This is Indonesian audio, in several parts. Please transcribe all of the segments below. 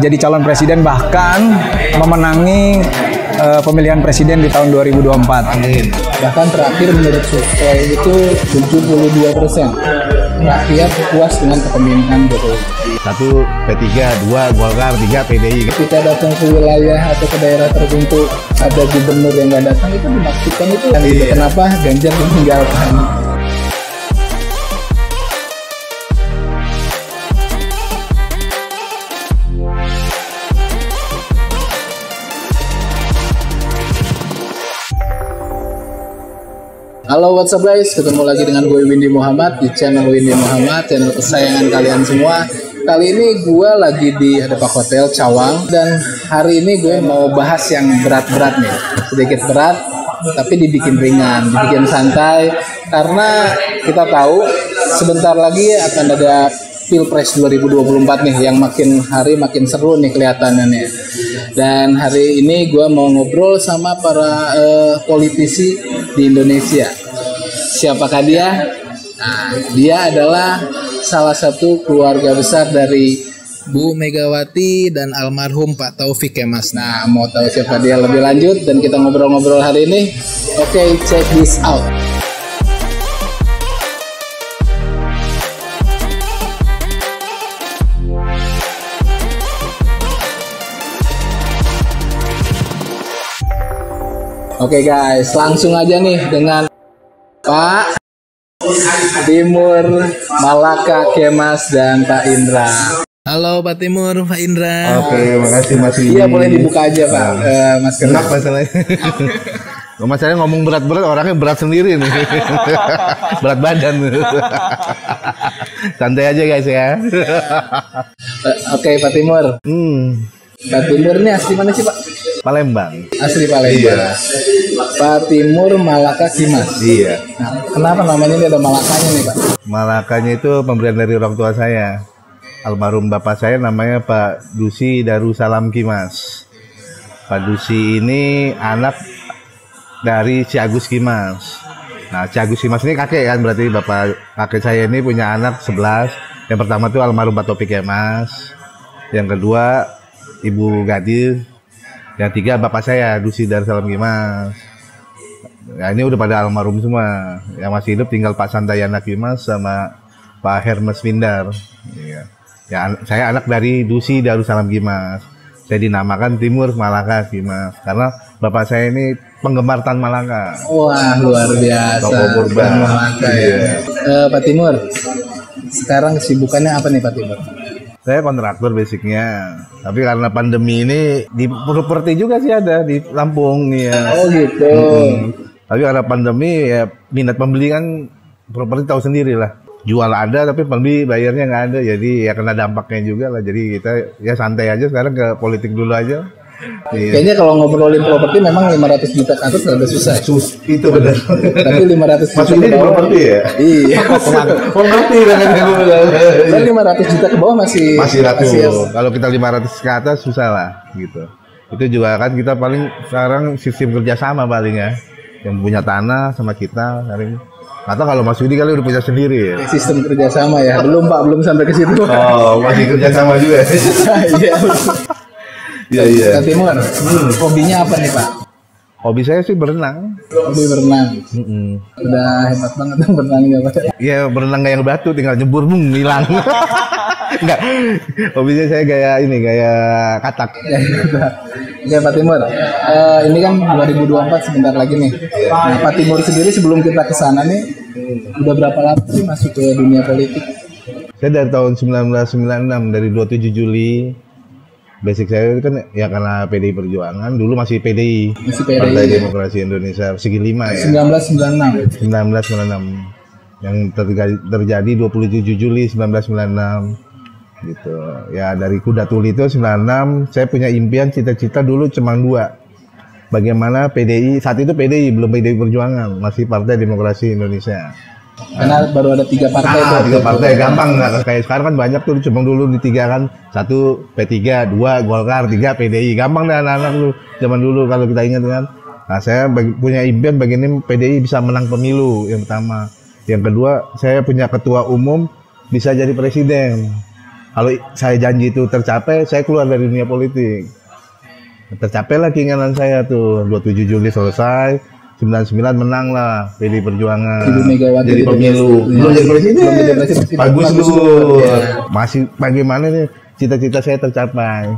jadi calon presiden, bahkan memenangi pemilihan presiden di tahun 2024. Amin. Bahkan terakhir menurut survei itu 72% rakyat puas dengan kepemimpinan Jokowi. 1 P3, 2 Golkar, 3 PDI. Kita datang ke wilayah atau ke daerah tertentu ada gubernur yang nggak datang, itu dimaksudkan itu kan gitu. Kenapa Ganjar ditinggalkan? Halo, what's up guys? Ketemu lagi dengan gue Windy Muhammad di channel Windy Muhammad, channel kesayangan kalian semua. Kali ini gue lagi di Depak Hotel Cawang, dan hari ini gue mau bahas yang berat-berat nih. Sedikit berat, tapi dibikin ringan, dibikin santai. Karena kita tahu sebentar lagi akan ada Pilpres 2024 nih, yang makin hari makin seru nih kelihatannya nih. Dan hari ini gue mau ngobrol sama para politisi di Indonesia. Siapakah dia? Nah, dia adalah salah satu keluarga besar dari Bu Megawati dan almarhum Pak Taufik Kemas. Nah, mau tahu siapa dia lebih lanjut dan kita ngobrol-ngobrol hari ini? Oke, check this out. Oke guys, langsung aja nih dengan Pak Timur Malaka Kemas dan Pak Indra. Halo Pak Timur, Pak Indra. Oke, makasih Mas Windy. Iya, boleh dibuka aja Pak masker. Kenapa masalahnya? Masalahnya ngomong berat-berat, orangnya berat sendiri nih. Berat badan. Santai aja guys ya. Oke Pak Timur. Pak Timur ini asli mana sih Pak? Palembang. Asli Palembang. Iya. Pak Timur Malaka Kemas. Iya. Nah, kenapa namanya ini ada Malakanya nih Pak? Malakanya itu pemberian dari orang tua saya. Almarhum bapak saya namanya Pak Dusi Darussalam Kemas. Pak Dusi ini anak dari Ci Agus Kemas. Nah, Ci Agus Kemas ini kakek kan, berarti bapak kakek saya ini punya anak 11. Yang pertama itu almarhum Pak Taufik Kemas. Yang kedua Ibu Gadis. Yang tiga bapak saya Dusi Darussalam Kemas. Nah, ini udah pada almarhum semua. Yang masih hidup tinggal Pak Santayana Kemas sama Pak Hermes Windar. Iya. Ya, saya anak dari Dusi Darussalam Kemas. Saya dinamakan Timur Malaka Kemas karena bapak saya ini penggemar Tan Malaka. Wah, luar biasa. Tokoh purba. Tan Malaka ya. Pak Timur, sekarang kesibukannya apa nih Pak Timur? Saya kontraktor basicnya, tapi karena pandemi ini di properti juga sih ada di Lampung ya. Oh gitu. Tapi karena pandemi ya minat pembeli kan properti tahu sendiri lah. Jual ada tapi pembeli bayarnya nggak ada, jadi ya kena dampaknya juga lah. Jadi kita ya santai aja sekarang, ke politik dulu aja. Iya. Kayaknya kalau ngobrolin properti memang 500 juta ke atas rada susah. Itu benar. Tapi 500 juta Masuk ini di properti ya? Iya. Oh ngerti kan? Dan 500 juta ke bawah masih ratus. Kalau kita 500 ke atas susah lah gitu. Itu juga kan kita paling sekarang sistem kerjasama paling ya. Yang punya tanah sama kita paling. Atau kalau Mas Yudi kali udah punya sendiri ya? Sistem kerjasama ya? Belum Pak, belum sampai ke situ. Oh, masih kerjasama juga. Iya. Iya. Pak Timur, hobinya apa nih Pak? Hobi saya sih berenang. Hobi berenang. Udah hebat banget berenangnya Pak. Iya, berenang kayak batu, tinggal nyebur, hilang. Enggak. Hobinya saya gaya katak. Oke Pak Timur, ini kan 2024 sebentar lagi nih. Nah, Pak Timur sendiri sebelum kita ke sana nih, udah berapa lama sih masuk ke dunia politik? Saya dari tahun 1996, dari 27 Juli. Basic saya kan ya karena PDI Perjuangan, dulu masih PDI. Masih PDI. Partai Demokrasi Indonesia Segi 5 ya. 1996. 1996. Yang terjadi 27 Juli 1996. Gitu. Ya dari Kuda Tuli itu 96, saya punya impian cita-cita dulu cuma 2. Bagaimana PDI, saat itu PDI belum PDI Perjuangan, masih Partai Demokrasi Indonesia. Karena baru ada 3 partai itu. 3 partai gampang nggak kayak sekarang kan banyak tuh, cuma dulu di 3 kan, 1 P3, 2 Golkar, 3 PDI, gampang deh anak-anak lu zaman dulu kalau kita ingat kan. Nah saya punya impian bagaimana PDI bisa menang pemilu yang pertama, yang kedua saya punya ketua umum bisa jadi presiden. Kalau saya janji itu tercapai, saya keluar dari dunia politik. Tercapailah keinginan saya tuh, 27 Juli selesai, 99 menang lah PDI Perjuangan. Ibu Megawati jadi pemilu. Belum jadi presiden. Bagus Dur. Masih bagaimana nih cita-cita saya tercapai.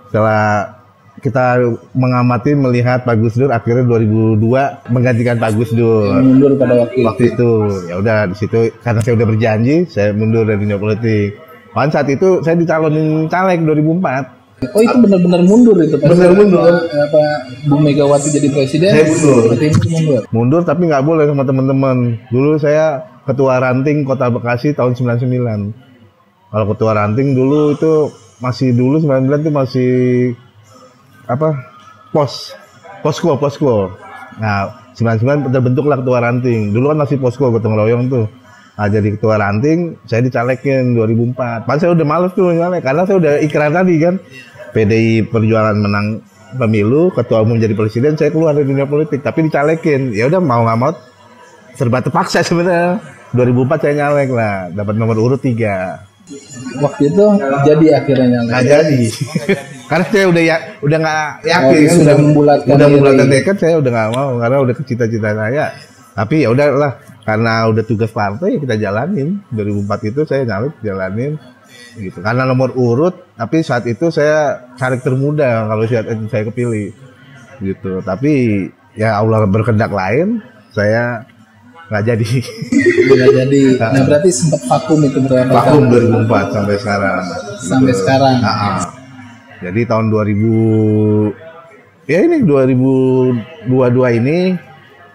Setelah kita mengamati melihat Pak Gus Dur akhirnya 2002 menggantikan Pak Gus Dur. Mundur pada waktu itu. Ya udah di situ karena saya udah berjanji, saya mundur dari dunia politik. Saat itu saya dicalonin caleg 2004. Oh itu benar-benar mundur itu Pak? Benar mundur. Apa Bu Megawati jadi presiden? Saya mundur. Mundur. Mundur tapi nggak boleh sama teman-teman. Dulu saya ketua ranting Kota Bekasi tahun 99. Kalau ketua ranting dulu itu masih 99 itu masih apa? Posko. Nah, 99 terbentuklah ketua ranting. Dulu kan masih posko gotong royong tuh. Nah, jadi ketua ranting, saya dicalekin 2004. Padahal saya udah males tuh nyalek karena saya udah ikrar tadi kan. PDI Perjuangan menang pemilu, ketua umum jadi presiden, saya keluar dari dunia politik, tapi dicalekin. Ya udah mau nggak mau serba terpaksa sebenarnya. 2004 saya nyalek lah, dapat nomor urut 3. Waktu itu jadi akhirnya nyalek. Nggak jadi. Karena saya udah nggak yakin kan, sudah membulatkan tekad, saya udah nggak mau karena udah cita-cita saya. Tapi ya udahlah, karena udah tugas partai kita jalanin. 2004 itu saya nyalek jalanin gitu. Karena nomor urut, tapi saat itu saya caleg termuda kalau saat itu saya kepilih gitu. Tapi ya Allah berkehendak lain, saya nggak jadi. Nggak jadi. Nah berarti sempat vakum itu berapa? Vakum 2004 sampai sekarang. Sampai sekarang. Jadi tahun 2022 ini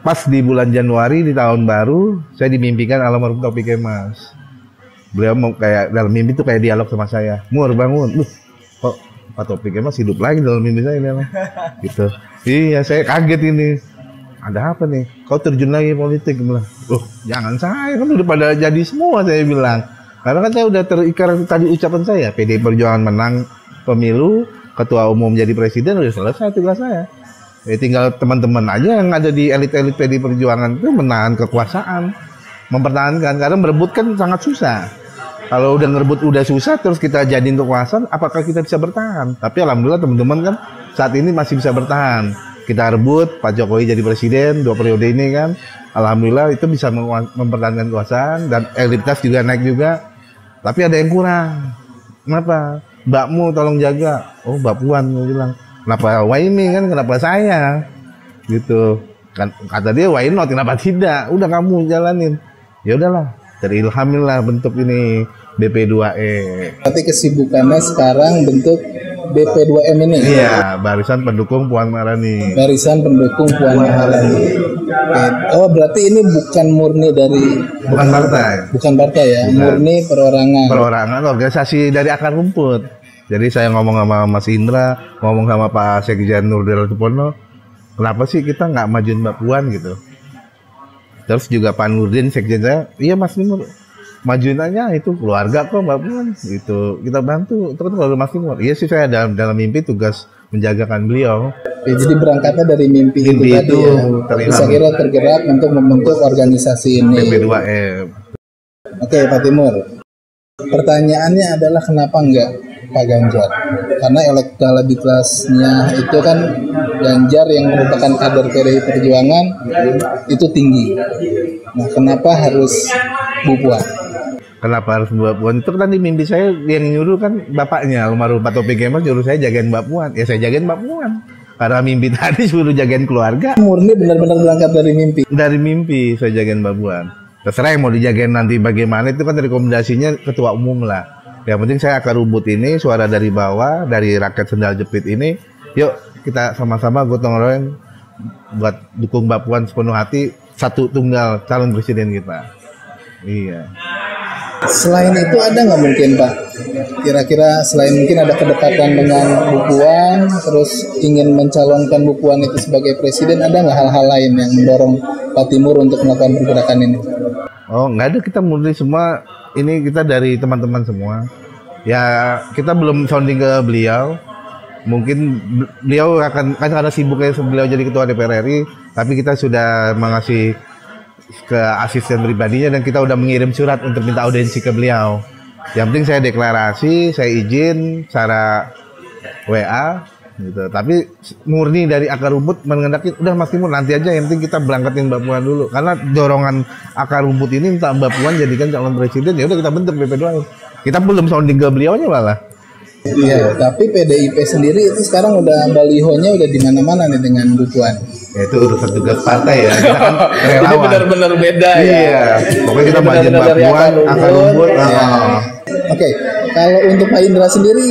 pas di bulan Januari di tahun baru saya dimimpikan almarhum Taufik Kemas. Beliau mau kayak dalam mimpi tuh kayak dialog sama saya. Mur bangun. Kok Pak Taufik Kemas hidup lagi dalam mimpi saya ini gitu. Iya saya kaget ini. Ada apa nih? Kau terjun lagi politik bilang. Loh, jangan saya kan udah pada jadi semua saya bilang. Karena kan saya udah terikat tadi ucapan saya, PDI Perjuangan menang pemilu, ketua umum jadi presiden udah selesai tugas saya. Tinggal teman-teman aja yang ada di elit-elit PDI Perjuangan itu menahan kekuasaan, mempertahankan karena merebut kan sangat susah. Kalau udah ngerebut udah susah terus kita jadiin kekuasaan, apakah kita bisa bertahan? Tapi alhamdulillah teman-teman kan saat ini masih bisa bertahan. Kita rebut Pak Jokowi jadi presiden 2 periode ini kan, alhamdulillah itu bisa mempertahankan kekuasaan dan elitas juga naik juga. Tapi ada yang kurang. Kenapa? Mbakmu tolong jaga. Oh Mbak Puan gue bilang. Kenapa Waini kan? Kenapa saya? Gitu. Kan kata dia why not? Kenapa tidak? Udah kamu jalanin. Ya udahlah. Terilhamilah bentuk ini BP2E. Berarti kesibukannya sekarang bentuk BP2M ini? Iya, Barisan Pendukung Puan Maharani. Barisan Pendukung Puan Maharani. Oh, berarti ini bukan murni dari... Bukan partai. Bukan partai ya, bukan. Murni perorangan. Perorangan, organisasi dari akar rumput. Jadi saya ngomong sama Mas Indra, ngomong sama Pak Sekjen Nurdin Tupono, kenapa sih kita nggak majuin Mbak Puan gitu? Terus juga Pak Nurdin, Sekjen saya, iya Mas Timur, majuin aja itu keluarga kok Mbak Puan, gitu. Kita bantu, itu kan kalau Mas Timur. Iya sih saya dalam mimpi tugas menjagakan beliau. Ya, jadi berangkatnya dari mimpi itu tadi ya. Bisa kira tergerak untuk membentuk organisasi ini. BP2M. Oke Pak Timur, pertanyaannya adalah kenapa enggak Pak Ganjar? Karena elektabilitasnya itu kan Ganjar yang merupakan kader PDI Perjuangan itu tinggi. Nah, kenapa harus Bu Puan? Kenapa harus Mbak Puan? Itu kan tadi mimpi saya yang nyuruh kan bapaknya, almarhum Pak Taufik Kemas nyuruh saya jagain Mbak Puan. Ya saya jagain Mbak Puan. Karena mimpi tadi suruh jagain keluarga. Murni benar-benar berangkat dari mimpi. Dari mimpi saya jagain Mbak Puan. Terserah yang mau dijagain nanti bagaimana itu kan rekomendasinya ketua umum lah. Yang penting saya akan rumput ini, suara dari bawah, dari rakyat sendal jepit ini. Yuk kita sama-sama gotong royong buat dukung Mbak Puan sepenuh hati, satu tunggal calon presiden kita. Iya. Selain itu ada nggak mungkin Pak? Kira-kira selain mungkin ada kedekatan dengan Bu Puan, terus ingin mencalonkan Bu Puan itu sebagai presiden, ada nggak hal-hal lain yang mendorong Pak Timur untuk melakukan pergerakan ini? Oh nggak ada, kita murni semua. Ini kita dari teman-teman semua. Ya kita belum sounding ke beliau. Mungkin beliau akan kan karena sibuknya beliau jadi ketua DPR RI, tapi kita sudah mengasih ke asisten pribadinya dan kita udah mengirim surat untuk minta audiensi ke beliau. Yang penting saya deklarasi, saya izin secara WA gitu. Tapi murni dari akar rumput mengendaki udah Mas Timur nanti aja, yang penting kita berangkatin Mbak Puan dulu. Karena dorongan akar rumput ini minta Mbak Puan jadikan calon presiden, ya udah kita bentuk BP2. Kita belum sounding ke beliaunya malah. Iya, tapi PDIP sendiri itu sekarang udah balihonya udah di mana-mana nih dengan Bu Puan. Ya, itu urusan tugas partai ya. Kita kan relawan. Ini benar-benar beda ya. Iya. Pokoknya kita majuin Mbak Puan, akar rumput. Oke, kalau untuk Pak Indra sendiri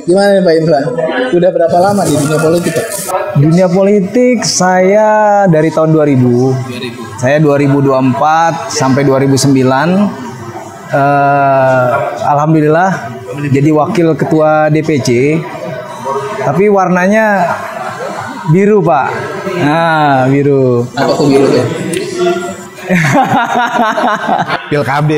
gimana nih Pak Indra? Udah berapa lama di dunia politik, Pak? Dunia politik saya dari tahun 2000. Saya 2024 sampai 2009. Alhamdulillah jadi wakil ketua DPC. Tapi warnanya biru, Pak. Nah, biru. Apa tuh biru ya? Pil KB.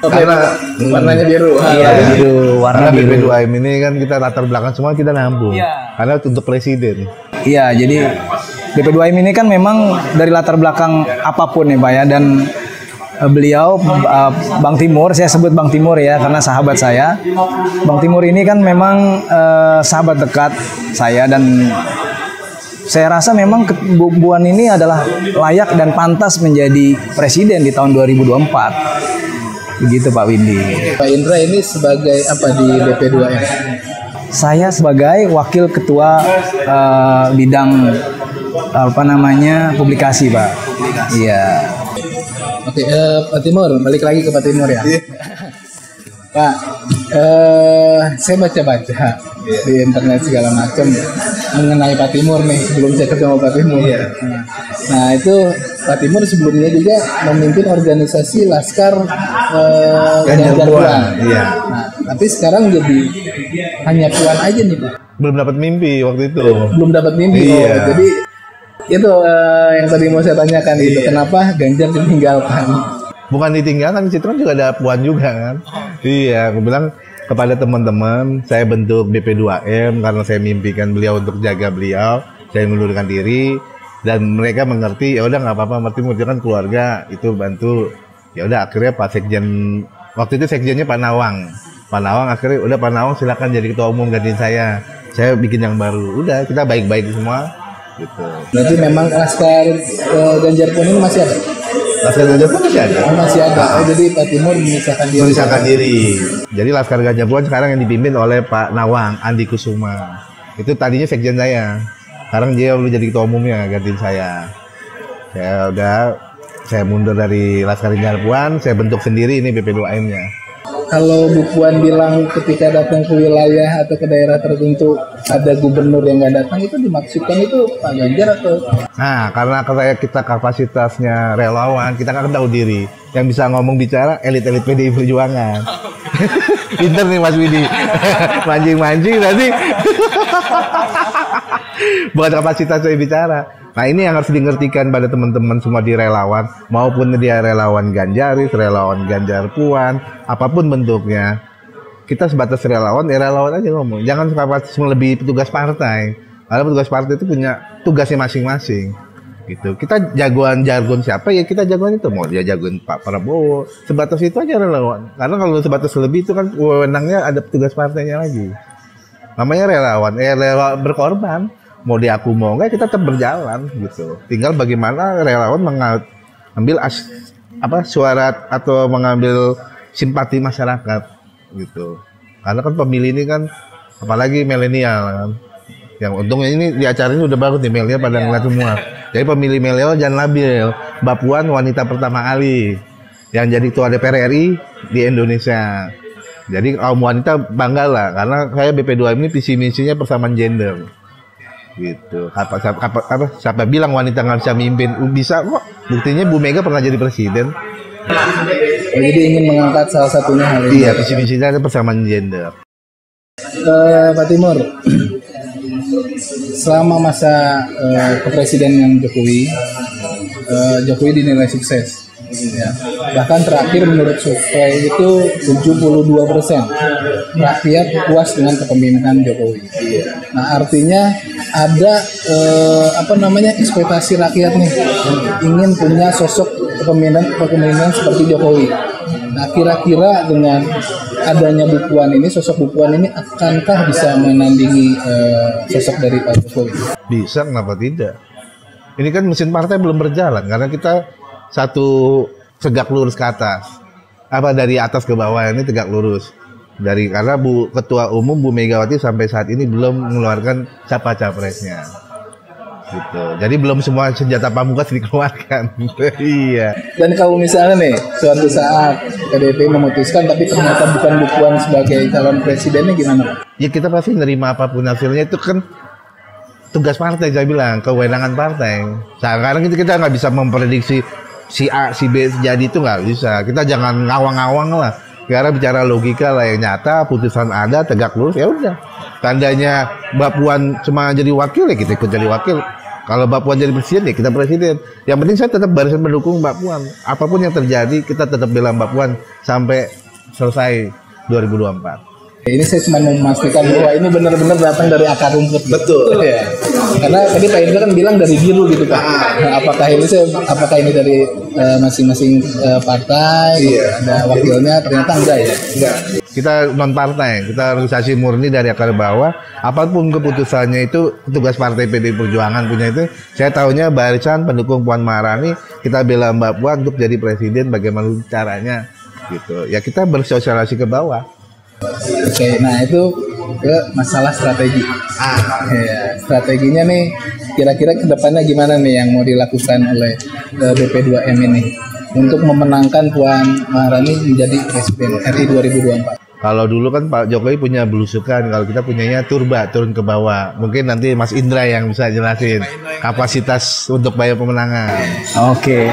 Karena warnanya biru. Iya, biru. Warna Karena biru. BP2M ini kan kita latar belakang semua kita nyambung. Karena untuk presiden. Iya, jadi BP2M ini kan memang dari latar belakang apapun ya Pak ya, dan beliau Bang Timur, saya sebut Bang Timur ya karena sahabat saya. Bang Timur ini kan memang sahabat dekat saya, dan saya rasa memang Bu Puan ini adalah layak dan pantas menjadi presiden di tahun 2024. Begitu Pak Windy. Pak Indra ini sebagai apa di BP2M? Saya sebagai wakil ketua bidang publikasi, Pak. Iya. Oke, Pak Timur, balik lagi ke Pak Timur ya. Pak, saya baca-baca di internet segala macam mengenai Pak Timur nih sebelum saya ketemu Pak Timur. Nah itu Pak Timur sebelumnya juga memimpin organisasi Laskar Ganjar Puan. Iya. Nah, tapi sekarang jadi hanya Puan aja nih Pak. Belum dapat mimpi waktu itu. Belum dapat mimpi. Iya. Jadi itu yang tadi mau saya tanyakan gitu. Kenapa Ganjar ditinggalkan? Bukan ditinggalkan, Citron juga ada Puan juga kan. Iya, aku bilang kepada teman-teman, saya bentuk BP2M karena saya mimpikan beliau untuk jaga beliau, saya mengundurkan diri, dan mereka mengerti, ya udah nggak apa-apa, Mas Timur kan keluarga, itu bantu. Ya udah akhirnya Pak Sekjen, waktu itu Sekjennya Pak Nawang akhirnya udah Pak Nawang silakan jadi ketua umum gantiin saya bikin yang baru, udah kita baik-baik semua gitu. Berarti memang Laskar Ganjar Puan ini masih ada? Laskar Ganjar Puan masih ada. Masih ada. Oh, jadi Pak Timur memisahkan diri. Jadi Laskar Ganjar Puan sekarang yang dipimpin oleh Pak Nawang Andi Kusuma. Itu tadinya sekjen saya. Sekarang dia udah jadi ketua umumnya gantiin saya. Saya mundur dari Laskar Ganjar Puan, saya bentuk sendiri ini BP2M-nya. Kalau Bu Puan bilang ketika datang ke wilayah atau ke daerah tertentu ada gubernur yang nggak datang, itu dimaksudkan itu Pak Ganjar atau? Nah, karena kita kapasitasnya relawan, kita kan tahu diri. Yang bisa ngomong bicara elit-elit PDI Perjuangan. Pinter nih Mas Widi. Mancing-mancing nanti. Bukan kapasitas saya bicara. Nah, ini yang harus dimengertikan pada teman-teman semua di relawan, maupun dia relawan Ganjaris, relawan Ganjar Puan, apapun bentuknya. Kita sebatas relawan, ya relawan aja ngomong. Jangan kapasitas melebihi petugas partai. Karena petugas partai itu punya tugasnya masing-masing. Gitu. Kita jagoan jargon siapa, ya kita jagoan itu. Mau dia jagoan Pak Prabowo, sebatas itu aja relawan. Karena kalau sebatas lebih itu kan wewenangnya ada petugas partainya lagi. Namanya relawan, relawan berkorban. Mau diaku mau enggak, kita tetap berjalan gitu. Tinggal bagaimana relawan mengambil suara atau mengambil simpati masyarakat gitu. Karena kan pemilih ini kan apalagi milenial kan. Yang untungnya ini di acara ini udah bagus nih, milenial pada ngeliat semua. Jadi pemilih milenial jangan labil. Mbak Puan wanita pertama kali yang jadi ketua DPR RI di Indonesia. Jadi kaum wanita bangga lah, karena saya BP2M ini visi misinya persamaan gender. Gitu. Siapa bilang wanita nggak bisa mimpin? Bisa kok. Buktinya Bu Mega pernah jadi presiden. Jadi ingin mengangkat salah satunya hal ini. Iya, visi misinya ada persamaan gender. Pak Timur, selama masa kepresidenan Jokowi dinilai sukses. Ya. Bahkan terakhir menurut survei itu 72% rakyat puas dengan kepemimpinan Jokowi. Nah, artinya ada ekspektasi rakyat nih ingin punya sosok kepemimpinan seperti Jokowi. Nah, kira-kira dengan adanya Bu Puan ini, sosok Bu Puan ini akankah bisa menandingi sosok dari Pak Jokowi? Bisa, kenapa tidak? Ini kan mesin partai belum berjalan karena kita satu tegak lurus ke atas. Apa dari atas ke bawah ini tegak lurus. Karena Ketua Umum Bu Megawati sampai saat ini belum mengeluarkan siapa capresnya. Gitu. Jadi belum semua senjata pamungkas dikeluarkan. Iya. Dan kalau misalnya nih suatu saat PDIP memutuskan tapi ternyata bukan Bu Puan sebagai calon presidennya gimana? Ya kita pasti nerima apapun hasilnya, itu kan tugas partai, saya bilang kewenangan partai. Sekarang kita nggak bisa memprediksi si A, si B jadi, itu nggak bisa. Kita jangan ngawang-ngawang lah. Karena bicara logika lah yang nyata, putusan ada, tegak lurus, ya udah. Tandanya Mbak Puan cuma jadi wakil, ya kita ikut jadi wakil. Kalau Mbak Puan jadi presiden, ya kita presiden. Yang penting saya tetap barisan mendukung Mbak Puan. Apapun yang terjadi, kita tetap bela Mbak Puan sampai selesai 2024. Ini saya cuma mau memastikan bahwa ini benar-benar datang dari akar rumput. Betul. Ya. Karena tadi Pak Indra kan bilang dari biru gitu Pak. Nah, apakah ini dari masing-masing partai? Iya. Ada wakilnya? Ternyata enggak ya. Enggak. Kita non partai, kita organisasi murni dari akar bawah. Apapun keputusannya itu tugas partai PDI Perjuangan punya itu. Saya tahunya barisan pendukung Puan Maharani, kita bela Mbak Puan untuk jadi presiden, bagaimana caranya gitu. Ya kita bersosialisasi ke bawah. Oke, nah itu ke masalah strategi. Ya, strateginya nih kira-kira kedepannya gimana nih yang mau dilakukan oleh BP2M ini untuk memenangkan Puan Maharani menjadi presiden RI 2024? Kalau dulu kan Pak Jokowi punya belusukan, kalau kita punyanya turba, turun ke bawah. Mungkin nanti Mas Indra yang bisa jelasin kapasitas untuk bayar pemenangan. Oke.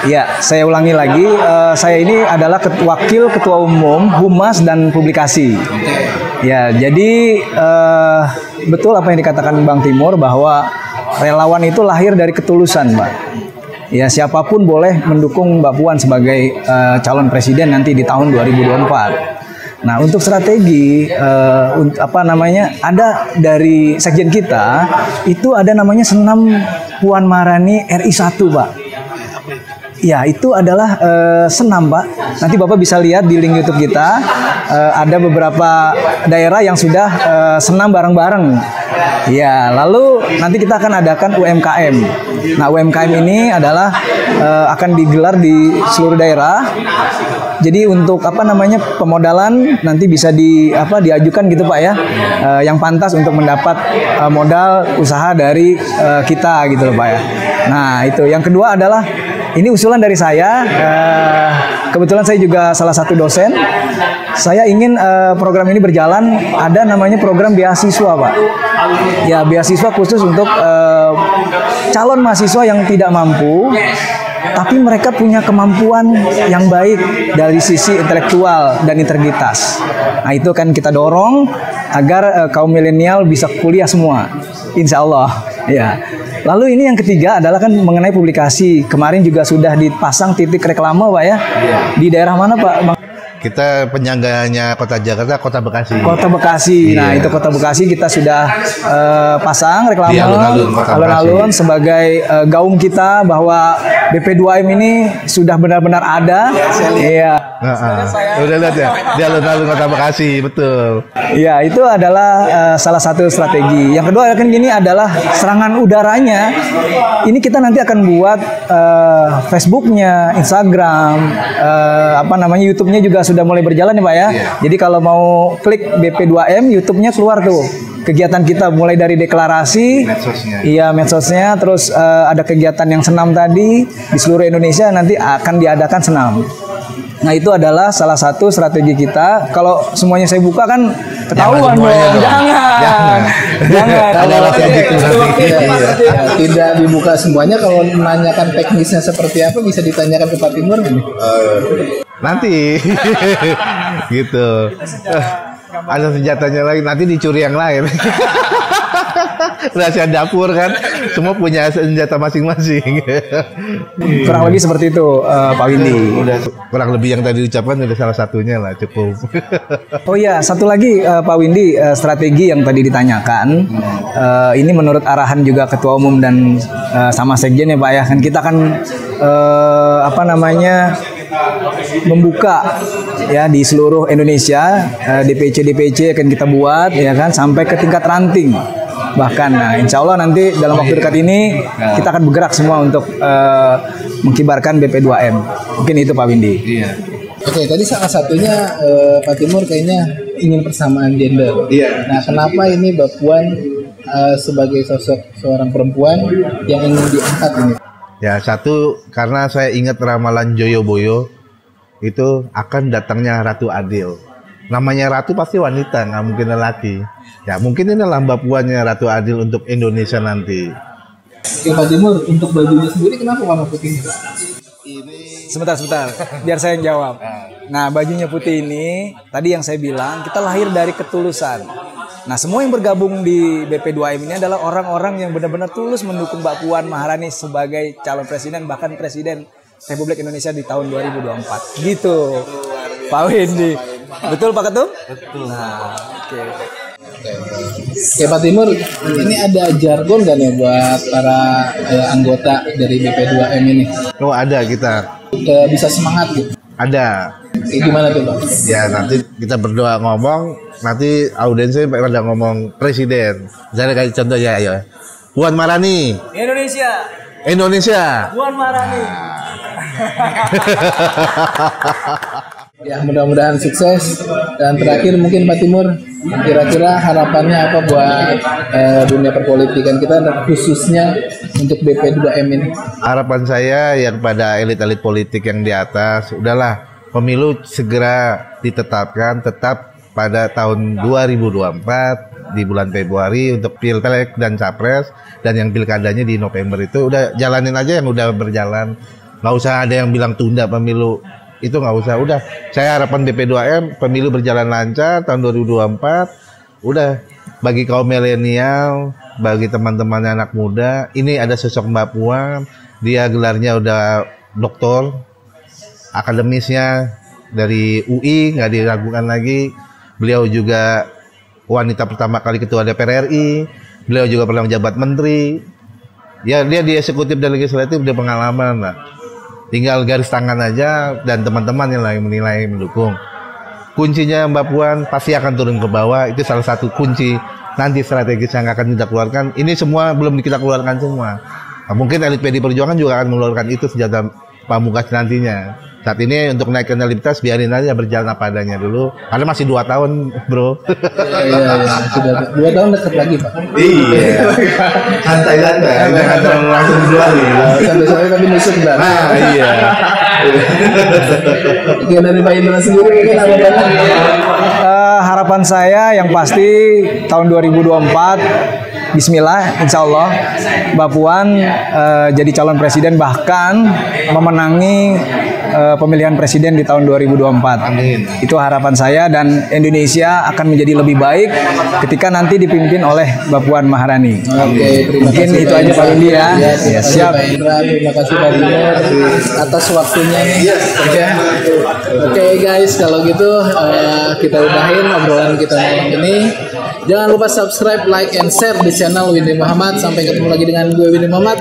Ya, saya ulangi lagi. Saya ini adalah Wakil Ketua Umum Humas dan Publikasi. Ya, jadi betul apa yang dikatakan Bang Timur bahwa relawan itu lahir dari ketulusan, Mbak. Ya, siapapun boleh mendukung Mbak Puan sebagai calon presiden nanti di tahun 2024. Nah, untuk strategi ada dari sekjen kita itu ada namanya senam Puan Maharani RI 1, Pak. Ya, itu adalah senam, Pak. Nanti Bapak bisa lihat di link YouTube kita, ada beberapa daerah yang sudah senam bareng-bareng. Ya, lalu nanti kita akan adakan UMKM. Nah, UMKM ini adalah akan digelar di seluruh daerah. Jadi untuk pemodalan nanti bisa diajukan gitu Pak ya, yang pantas untuk mendapat modal usaha dari kita gitu loh Pak ya. Nah, itu yang kedua adalah ini usulan dari saya. Kebetulan saya juga salah satu dosen. Saya ingin program ini berjalan, ada namanya program beasiswa Pak. Ya, beasiswa khusus untuk calon mahasiswa yang tidak mampu, tapi mereka punya kemampuan yang baik dari sisi intelektual dan integritas. Nah, itu kan kita dorong agar kaum milenial bisa kuliah semua, insya Allah. Ya. Lalu ini yang ketiga adalah kan mengenai publikasi. Kemarin juga sudah dipasang titik reklame Pak ya. Di daerah mana Pak? Kita penyangganya Kota Jakarta, Kota Bekasi. Kota Bekasi. Nah, itu Kota Bekasi kita sudah pasang reklame alun-alun sebagai gaung kita bahwa BP2M ini sudah benar-benar ada. Iya. Udah lihat ya, di alun-alun Kota Bekasi, betul. Iya, itu adalah salah satu strategi. Yang kedua kan gini adalah serangan udaranya. Ini kita nanti akan buat Facebooknya, Instagram, YouTube-nya juga sudah mulai berjalan ya Pak ya. Jadi kalau mau klik BP2M, YouTube-nya keluar tuh kegiatan kita mulai dari deklarasi, medsosnya, terus ada kegiatan yang senam tadi di seluruh Indonesia nanti akan diadakan senam. Nah, itu adalah salah satu strategi kita. Kalau semuanya saya buka kan ketahuan dong. Jangan. Tidak dibuka semuanya. Kalau menanyakan teknisnya seperti apa bisa ditanyakan ke Pak Timur ini. Nanti gitu. Ada senjatanya lagi, nanti dicuri yang lain. Rahasia dapur kan, semua punya senjata masing-masing. Kurang lebih seperti itu Pak Windy. Udah kurang lebih yang tadi diucapkan udah salah satunya lah, cukup. Oh iya, satu lagi Pak Windy, strategi yang tadi ditanyakan. Ini menurut arahan juga Ketua Umum dan sama Sekjen ya Pak ya. Kan kita kan membuka ya di seluruh Indonesia, DPC akan kita buat ya kan sampai ke tingkat ranting. Bahkan nah insya Allah nanti dalam waktu dekat ini kita akan bergerak semua untuk mengkibarkan BP2M. Mungkin itu Pak Windy. Iya. Oke, tadi salah satunya Pak Timur kayaknya ingin persamaan gender. Iya. Nah, kenapa ini Mbak Puan sebagai sosok seorang perempuan yang ingin diangkat ini? Ya, satu karena saya ingat ramalan Joyoboyo itu akan datangnya Ratu Adil. Namanya Ratu pasti wanita, nggak mungkin lelaki. Ya, mungkin ini adalah Mbak Puannya Ratu Adil untuk Indonesia nanti. Oke, Pak Timur, untuk bajunya sendiri kenapa warna putih? Sebentar, biar saya yang jawab. Nah, bajunya putih ini, tadi yang saya bilang, kita lahir dari ketulusan. Nah, semua yang bergabung di BP2M ini adalah orang-orang yang benar-benar tulus mendukung Mbak Puan Maharani sebagai calon presiden, bahkan presiden Republik Indonesia di tahun 2024. Gitu, Pak Windy. Betul, Pak Ketum? Betul. Nah, oke. Oke, Pak Timur, ini ada jargon kan ya buat para anggota dari BP2M ini? Oh, ada kita. Bisa semangat gitu. Ada. Gimana tuh, Pak? Ya, nanti kita berdoa ngomong, nanti audiensnya pada ngomong presiden. Misalnya kayak contoh ya, ayo. Puan Maharani. Indonesia. Puan Maharani. Ya, mudah-mudahan sukses. Dan terakhir mungkin Pak Timur, kira-kira harapannya apa buat dunia perpolitikan kita dan khususnya untuk BP2M ini? Harapan saya yang pada elit-elit politik yang di atas, udahlah pemilu segera ditetapkan tetap pada tahun 2024 di bulan Februari untuk pilpres dan capres, dan yang pilkadanya di November itu udah jalanin aja yang udah berjalan. Nggak usah ada yang bilang tunda pemilu. Itu nggak usah, udah saya harapan BP2M pemilu berjalan lancar tahun 2024. Udah bagi kaum milenial, bagi teman-teman anak muda, ini ada sosok Mbak Puan, dia gelarnya udah doktor, akademisnya dari UI nggak diragukan lagi. Beliau juga wanita pertama kali ketua DPR RI, beliau juga pernah menjabat menteri. Ya, dia di eksekutif dan legislatif udah pengalaman lah. Tinggal garis tangan aja dan teman-teman yang lain menilai, mendukung. Kuncinya Mbak Puan pasti akan turun ke bawah. Itu salah satu kunci nanti strategis yang akan kita keluarkan. Ini semua belum kita keluarkan semua. Nah, mungkin elit PD Perjuangan juga akan mengeluarkan itu senjata pamungkas nantinya. Saat ini untuk naikkan elektabilitas biarin aja berjalan apa adanya dulu. Karena masih 2 tahun, bro. Iya, sudah 2 tahun dekat lagi, Pak. Iya. Santai-santai, jangan terlalu langsung jual gitu. Santai-santai tapi nusuk dah. Nah, iya. Oke, dari Pak Indra sendiri mungkin apa banget? Harapan saya yang pasti tahun 2024 Bismillah, insya Allah Mbak Puan jadi calon presiden, bahkan memenangi pemilihan presiden di tahun 2024. Amin. Itu harapan saya, dan Indonesia akan menjadi lebih baik ketika nanti dipimpin oleh Mbak Puan Maharani. Oke, terima Mungkin kasih, itu aja Pak Windy ya. Ya, Siap. Pak Indra, terima kasih Pak Timur atas waktunya nih. Oke guys, kalau gitu kita udahin obrolan kita malam ini. Jangan lupa subscribe, like, and share di channel Windy Muhammad. Sampai ketemu lagi dengan gue Windy Muhammad.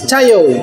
Cayo.